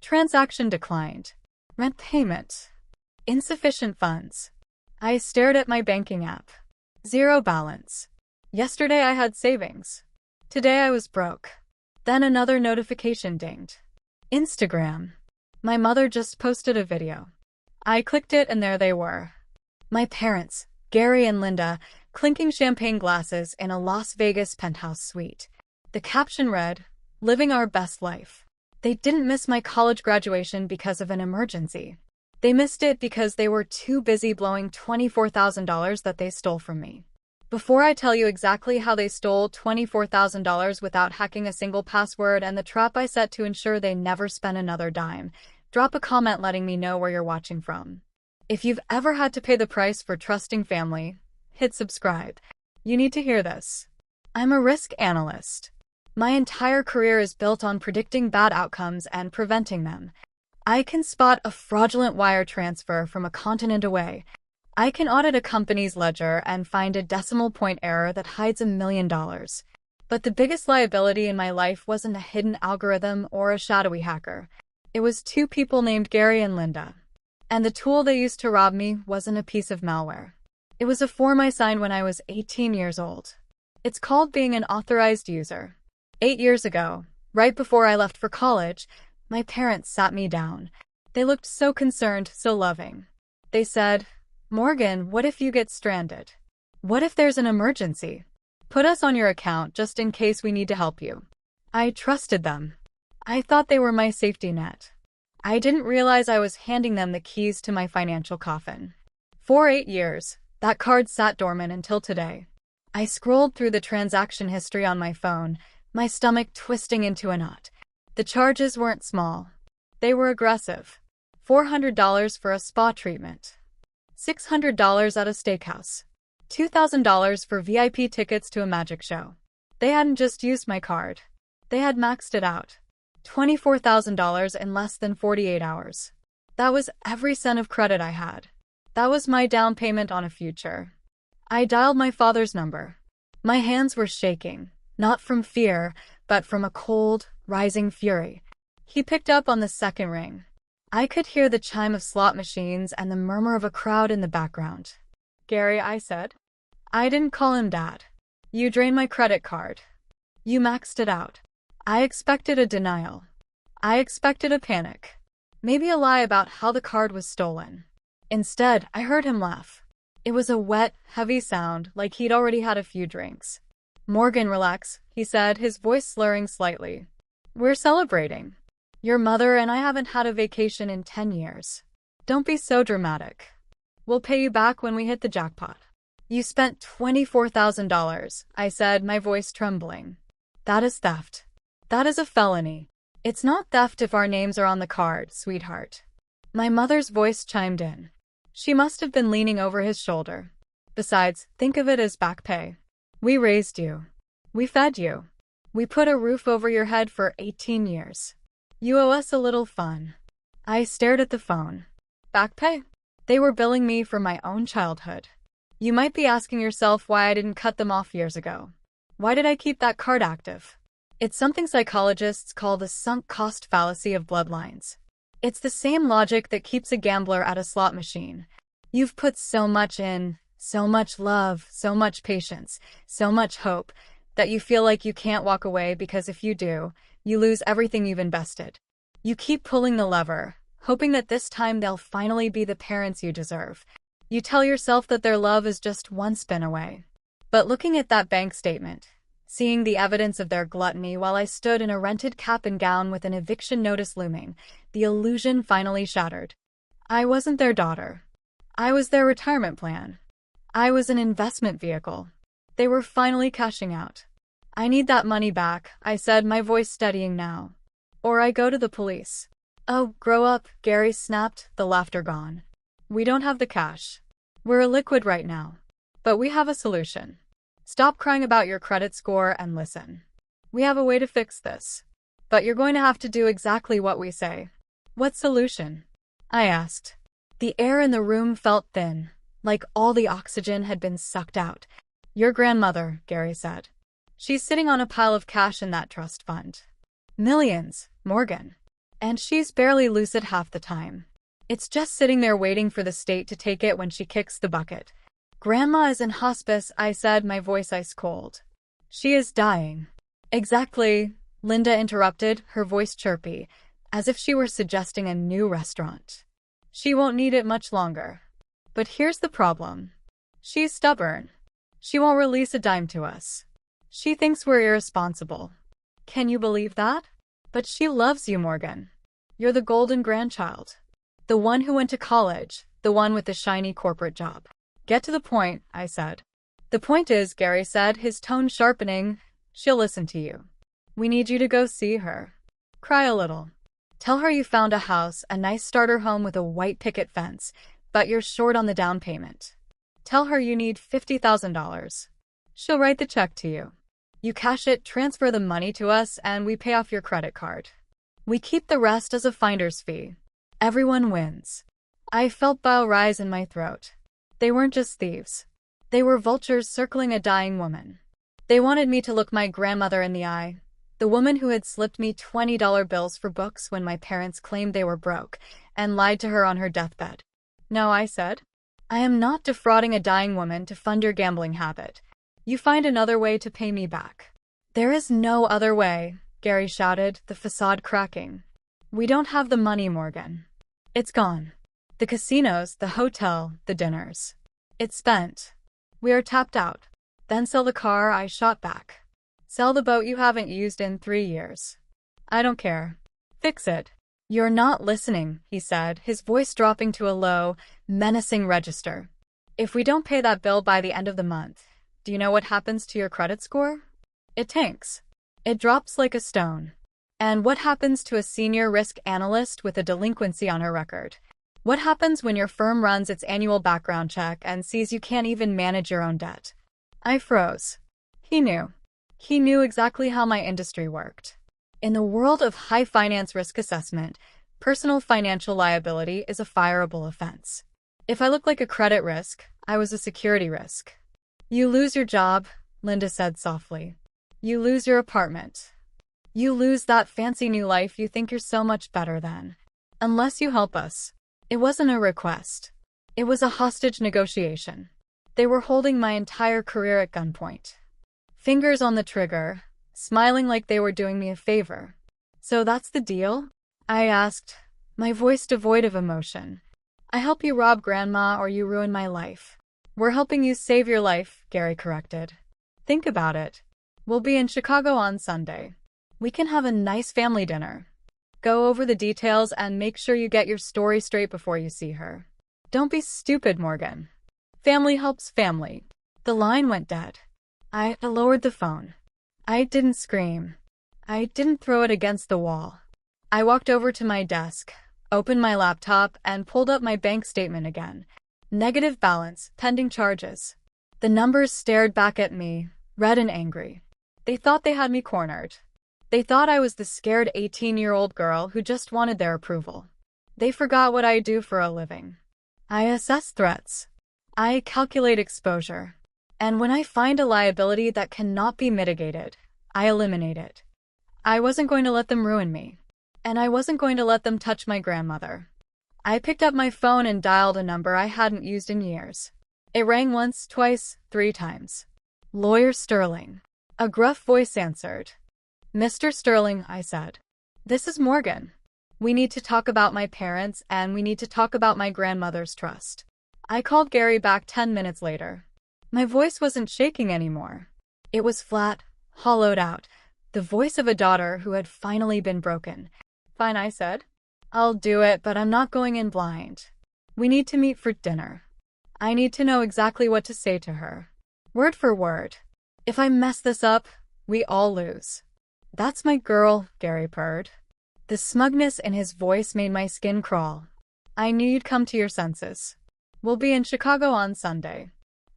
Transaction declined. Rent payment. Insufficient funds. I stared at my banking app. Zero balance. Yesterday I had savings. Today I was broke. Then another notification dinged. Instagram. My mother just posted a video. I clicked it and there they were. My parents, Gary and Linda, clinking champagne glasses in a Las Vegas penthouse suite. The caption read, "Living our best life." They didn't miss my college graduation because of an emergency. They missed it because they were too busy blowing $24,000 that they stole from me. Before I tell you exactly how they stole $24,000 without hacking a single password and the trap I set to ensure they never spent another dime, drop a comment letting me know where you're watching from. If you've ever had to pay the price for trusting family, hit subscribe. You need to hear this. I'm a risk analyst. My entire career is built on predicting bad outcomes and preventing them. I can spot a fraudulent wire transfer from a continent away. I can audit a company's ledger and find a decimal point error that hides $1 million. But the biggest liability in my life wasn't a hidden algorithm or a shadowy hacker. It was two people named Gary and Linda. And the tool they used to rob me wasn't a piece of malware. It was a form I signed when I was 18 years old. It's called being an authorized user. 8 years ago, right before I left for college, my parents sat me down. They looked so concerned, so loving. They said, "Morgan, what if you get stranded? What if there's an emergency? Put us on your account just in case we need to help you." I trusted them. I thought they were my safety net. I didn't realize I was handing them the keys to my financial coffin. For 8 years, that card sat dormant until today. I scrolled through the transaction history on my phone, my stomach twisting into a knot. The charges weren't small. They were aggressive. $400 for a spa treatment. $600 at a steakhouse. $2,000 for VIP tickets to a magic show. They hadn't just used my card. They had maxed it out. $24,000 in less than 48 hours. That was every cent of credit I had. That was my down payment on a future. I dialed my father's number. My hands were shaking, not from fear, but from a cold, rising fury. He picked up on the second ring. I could hear the chime of slot machines and the murmur of a crowd in the background. "Gary," I said. I didn't call him Dad. "You drained my credit card. You maxed it out." I expected a denial. I expected a panic. Maybe a lie about how the card was stolen. Instead, I heard him laugh. It was a wet, heavy sound, like he'd already had a few drinks. "Morgan, relax," he said, his voice slurring slightly. "We're celebrating. Your mother and I haven't had a vacation in 10 years. Don't be so dramatic. We'll pay you back when we hit the jackpot." "You spent $24,000, I said, my voice trembling. "That is theft. That is a felony. It's not theft if our names are on the card, sweetheart." My mother's voice chimed in. She must have been leaning over his shoulder. "Besides, think of it as back pay. We raised you. We fed you. We put a roof over your head for 18 years. You owe us a little fun." I stared at the phone. Back pay? They were billing me for my own childhood. You might be asking yourself why I didn't cut them off years ago. Why did I keep that card active? It's something psychologists call the sunk cost fallacy of bloodlines. It's the same logic that keeps a gambler at a slot machine. You've put so much in, so much love, so much patience, so much hope, that you feel like you can't walk away because if you do, you lose everything you've invested. You keep pulling the lever, hoping that this time they'll finally be the parents you deserve. You tell yourself that their love is just one spin away. But looking at that bank statement, seeing the evidence of their gluttony while I stood in a rented cap and gown with an eviction notice looming, the illusion finally shattered. I wasn't their daughter. I was their retirement plan. I was an investment vehicle. They were finally cashing out. "I need that money back," I said, my voice steadying now. "Or I go to the police." "Oh, grow up," Gary snapped, the laughter gone. "We don't have the cash. We're illiquid right now. But we have a solution. Stop crying about your credit score and listen. We have a way to fix this. But you're going to have to do exactly what we say." "What solution?" I asked. The air in the room felt thin, like all the oxygen had been sucked out. "Your grandmother," Gary said. "She's sitting on a pile of cash in that trust fund. Millions, Morgan. And she's barely lucid half the time. It's just sitting there waiting for the state to take it when she kicks the bucket. Grandma is in hospice, I said, my voice ice cold. She is dying. Exactly, Linda interrupted, her voice chirpy, as if she were suggesting a new restaurant. She won't need it much longer. But here's the problem. She's stubborn. She won't release a dime to us. She thinks we're irresponsible. Can you believe that? But she loves you, Morgan. You're the golden grandchild. The one who went to college, the one with the shiny corporate job. Get to the point, I said. The point is, Gary said, his tone sharpening, she'll listen to you. We need you to go see her. Cry a little. Tell her you found a house, a nice starter home with a white picket fence, but you're short on the down payment. Tell her you need $50,000. She'll write the check to you. You cash it, transfer the money to us, and we pay off your credit card. We keep the rest as a finder's fee. Everyone wins. I felt bile rise in my throat. They weren't just thieves. They were vultures circling a dying woman. They wanted me to look my grandmother in the eye, the woman who had slipped me $20 bills for books when my parents claimed they were broke, and lied to her on her deathbed. No, I said. I am not defrauding a dying woman to fund your gambling habit. You find another way to pay me back. There is no other way, Gary shouted, the facade cracking. We don't have the money, Morgan. It's gone. The casinos, the hotel, the dinners. It's spent. We are tapped out. Then sell the car, I shot back. Sell the boat you haven't used in 3 years. I don't care. Fix it. You're not listening, he said, his voice dropping to a low, menacing register. If we don't pay that bill by the end of the month, do you know what happens to your credit score? It tanks. It drops like a stone. And what happens to a senior risk analyst with a delinquency on her record? What happens when your firm runs its annual background check and sees you can't even manage your own debt? I froze. He knew. He knew exactly how my industry worked. In the world of high finance risk assessment, personal financial liability is a fireable offense. If I look like a credit risk, I was a security risk. You lose your job, Linda said softly. You lose your apartment. You lose that fancy new life you think you're so much better than. Unless you help us. It wasn't a request. It was a hostage negotiation. They were holding my entire career at gunpoint. Fingers on the trigger, smiling like they were doing me a favor. So that's the deal? I asked, my voice devoid of emotion. I help you rob Grandma or you ruin my life. We're helping you save your life, Gary corrected. Think about it. We'll be in Chicago on Sunday. We can have a nice family dinner. Go over the details and make sure you get your story straight before you see her. Don't be stupid, Morgan. Family helps family. The line went dead. I lowered the phone. I didn't scream. I didn't throw it against the wall. I walked over to my desk, opened my laptop, and pulled up my bank statement again. Negative balance, pending charges. The numbers stared back at me, red and angry. They thought they had me cornered. They thought I was the scared 18-year-old girl who just wanted their approval. They forgot what I do for a living. I assess threats. I calculate exposure. And when I find a liability that cannot be mitigated, I eliminate it. I wasn't going to let them ruin me. And I wasn't going to let them touch my grandmother. I picked up my phone and dialed a number I hadn't used in years. It rang once, twice, 3 times. Lawyer Sterling. A gruff voice answered. Mr. Sterling, I said. This is Morgan. We need to talk about my parents, and we need to talk about my grandmother's trust. I called Gary back 10 minutes later. My voice wasn't shaking anymore. It was flat, hollowed out, the voice of a daughter who had finally been broken. Fine, I said. I'll do it, but I'm not going in blind. We need to meet for dinner. I need to know exactly what to say to her. Word for word. If I mess this up, we all lose. That's my girl, Gary purred. The smugness in his voice made my skin crawl. I knew you'd come to your senses. We'll be in Chicago on Sunday.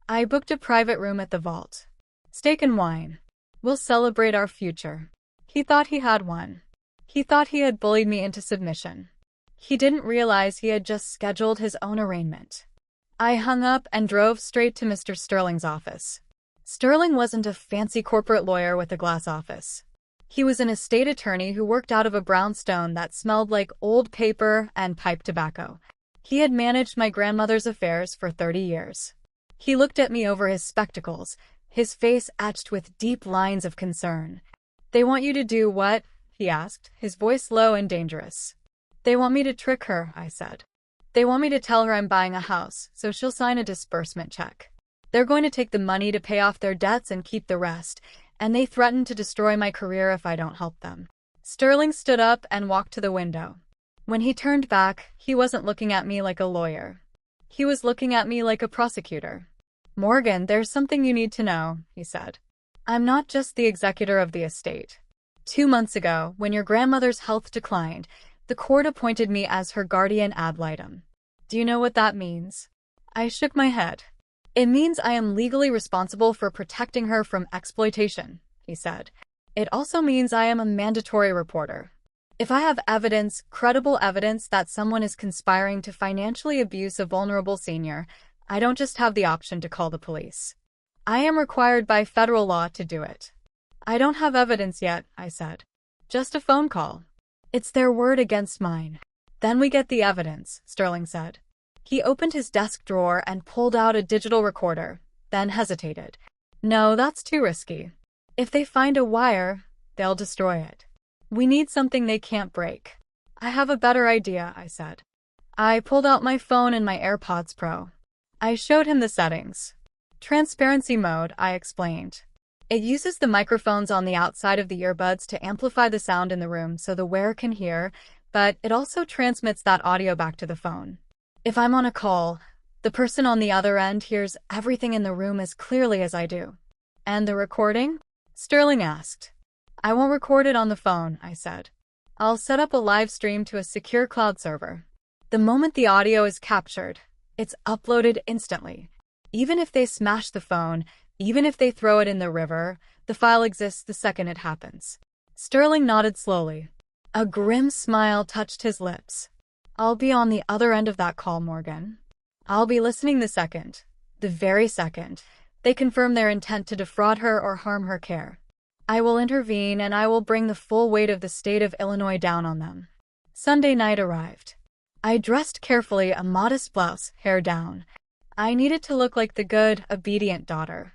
I booked a private room at the Vault. Steak and wine. We'll celebrate our future. He thought he had won. He thought he had bullied me into submission. He didn't realize he had just scheduled his own arraignment. I hung up and drove straight to Mr. Sterling's office. Sterling wasn't a fancy corporate lawyer with a glass office. He was an estate attorney who worked out of a brownstone that smelled like old paper and pipe tobacco. He had managed my grandmother's affairs for 30 years. He looked at me over his spectacles, his face etched with deep lines of concern. "They want you to do what?" he asked, his voice low and dangerous. "They want me to trick her," I said. "They want me to tell her I'm buying a house, so she'll sign a disbursement check. They're going to take the money to pay off their debts and keep the rest, and they threaten to destroy my career if I don't help them." Sterling stood up and walked to the window. When he turned back, he wasn't looking at me like a lawyer. He was looking at me like a prosecutor. "Morgan, there's something you need to know," he said. "I'm not just the executor of the estate. 2 months ago, when your grandmother's health declined, the court appointed me as her guardian ad litem. Do you know what that means?" I shook my head. "It means I am legally responsible for protecting her from exploitation," he said. "It also means I am a mandatory reporter. If I have evidence, credible evidence that someone is conspiring to financially abuse a vulnerable senior, I don't just have the option to call the police. I am required by federal law to do it." "I don't have evidence yet," I said. "Just a phone call." "It's their word against mine." "Then we get the evidence," Sterling said. He opened his desk drawer and pulled out a digital recorder, then hesitated. "No, that's too risky. If they find a wire, they'll destroy it. We need something they can't break." "I have a better idea," I said. I pulled out my phone and my AirPods Pro. I showed him the settings. "Transparency mode," I explained. "It uses the microphones on the outside of the earbuds to amplify the sound in the room so the wearer can hear, but it also transmits that audio back to the phone. If I'm on a call, the person on the other end hears everything in the room as clearly as I do." "And the recording?" Sterling asked. "I won't record it on the phone," I said. "I'll set up a live stream to a secure cloud server. The moment the audio is captured, it's uploaded instantly. Even if they smash the phone, even if they throw it in the river, the file exists the second it happens." Sterling nodded slowly. A grim smile touched his lips. "I'll be on the other end of that call, Morgan. I'll be listening the very second, they confirm their intent to defraud her or harm her care. I will intervene and I will bring the full weight of the state of Illinois down on them." Sunday night arrived. I dressed carefully, a modest blouse, hair down. I needed to look like the good, obedient daughter.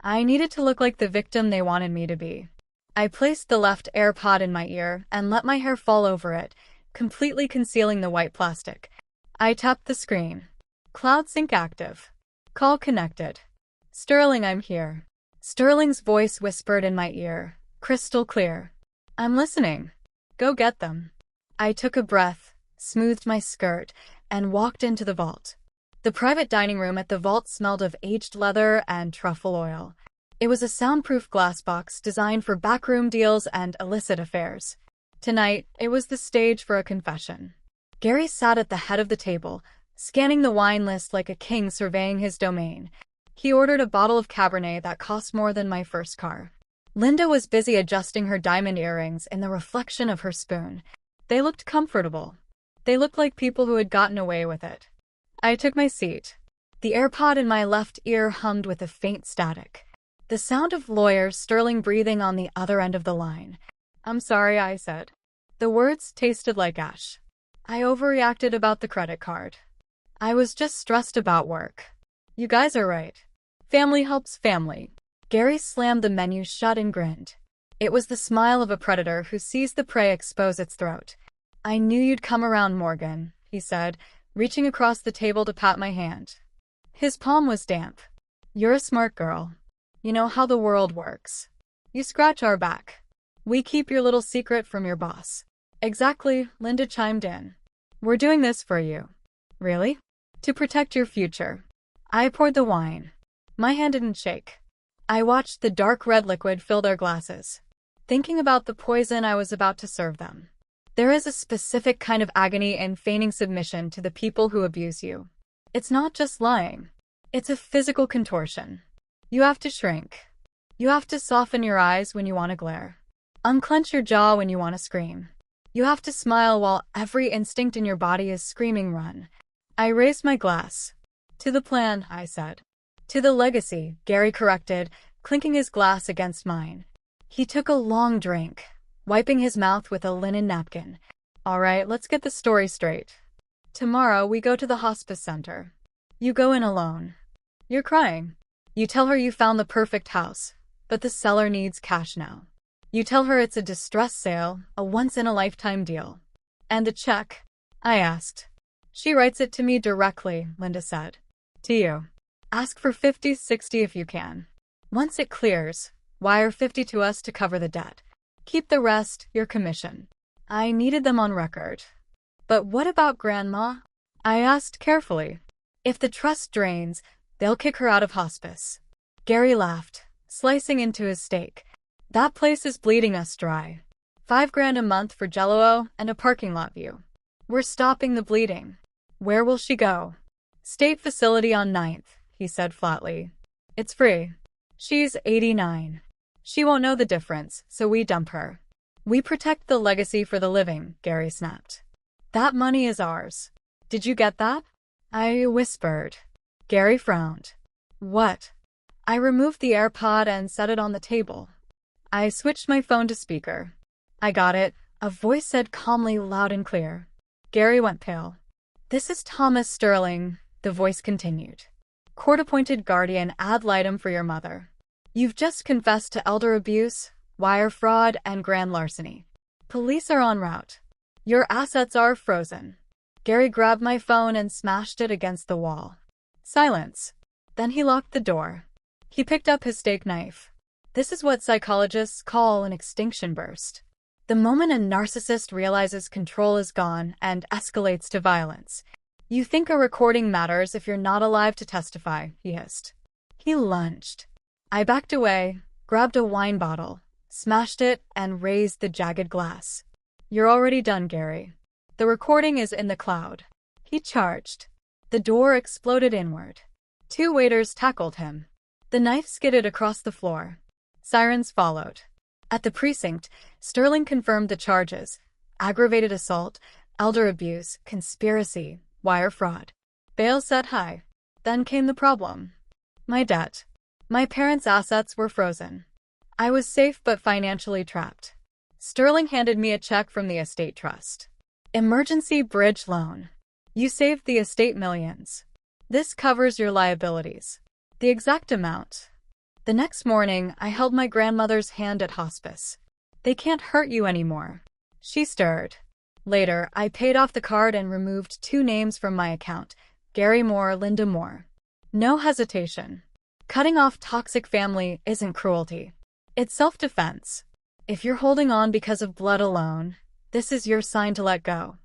I needed to look like the victim they wanted me to be. I placed the left AirPod in my ear and let my hair fall over it, completely concealing the white plastic. I tapped the screen. "Cloud sync active. Call connected. Sterling, I'm here." Sterling's voice whispered in my ear, crystal clear. "I'm listening. Go get them." I took a breath, smoothed my skirt, and walked into the vault. The private dining room at the vault smelled of aged leather and truffle oil. It was a soundproof glass box designed for backroom deals and illicit affairs. Tonight, it was the stage for a confession. Gary sat at the head of the table, scanning the wine list like a king surveying his domain. He ordered a bottle of Cabernet that cost more than my first car. Linda was busy adjusting her diamond earrings in the reflection of her spoon. They looked comfortable. They looked like people who had gotten away with it. I took my seat. The AirPod in my left ear hummed with a faint static. The sound of lawyers Sterling breathing on the other end of the line. "I'm sorry," I said. The words tasted like ash. "I overreacted about the credit card. I was just stressed about work. You guys are right. Family helps family." Gary slammed the menu shut and grinned. It was the smile of a predator who sees the prey expose its throat. "I knew you'd come around, Morgan," he said, reaching across the table to pat my hand. His palm was damp. "You're a smart girl. You know how the world works. You scratch our back. We keep your little secret from your boss." "Exactly," Linda chimed in. "We're doing this for you." "Really?" "To protect your future." I poured the wine. My hand didn't shake. I watched the dark red liquid fill their glasses, thinking about the poison I was about to serve them. There is a specific kind of agony in feigning submission to the people who abuse you. It's not just lying. It's a physical contortion. You have to shrink. You have to soften your eyes when you want to glare. Unclench your jaw when you want to scream. You have to smile while every instinct in your body is screaming run. I raised my glass. "To the plan," I said. "To the legacy," Gary corrected, clinking his glass against mine. He took a long drink, wiping his mouth with a linen napkin. All right, let's get the story straight. Tomorrow we go to the hospice center. You go in alone. You're crying. You tell her you found the perfect house, but the seller needs cash now. You tell her it's a distress sale, a once-in-a-lifetime deal. And the check? I asked. She writes it to me directly, Linda said. To you. Ask for 50, 60 if you can. Once it clears, wire 50 to us to cover the debt. Keep the rest, your commission. I needed them on record. But what about Grandma? I asked carefully. If the trust drains, they'll kick her out of hospice. Gary laughed, slicing into his steak. That place is bleeding us dry. $5,000 a month for Jell-O and a parking lot view. We're stopping the bleeding. Where will she go? State facility on 9th, he said flatly. It's free. She's 89. She won't know the difference, so we dump her. We protect the legacy for the living, Gary snapped. That money is ours. Did you get that? I whispered. Gary frowned. What? I removed the AirPod and set it on the table. I switched my phone to speaker. I got it, a voice said calmly, loud and clear. Gary went pale. This is Thomas Sterling, the voice continued. Court-appointed guardian ad litem for your mother. You've just confessed to elder abuse, wire fraud, and grand larceny. Police are en route. Your assets are frozen. Gary grabbed my phone and smashed it against the wall. Silence. Then he locked the door. He picked up his steak knife. This is what psychologists call an extinction burst. The moment a narcissist realizes control is gone and escalates to violence. You think a recording matters if you're not alive to testify, he hissed. He lunged. I backed away, grabbed a wine bottle, smashed it, and raised the jagged glass. You're already done, Gary. The recording is in the cloud. He charged. The door exploded inward. 2 waiters tackled him. The knife skidded across the floor. Sirens followed. At the precinct, Sterling confirmed the charges: aggravated assault, elder abuse, conspiracy, wire fraud. Bail set high. Then came the problem. My debt. My parents' assets were frozen. I was safe but financially trapped. Sterling handed me a check from the estate trust. Emergency bridge loan. You saved the estate millions. This covers your liabilities. The exact amount. The next morning, I held my grandmother's hand at hospice. They can't hurt you anymore. She stirred. Later, I paid off the card and removed 2 names from my account: Gary Moore, Linda Moore. No hesitation. Cutting off toxic family isn't cruelty. It's self-defense. If you're holding on because of blood alone, this is your sign to let go.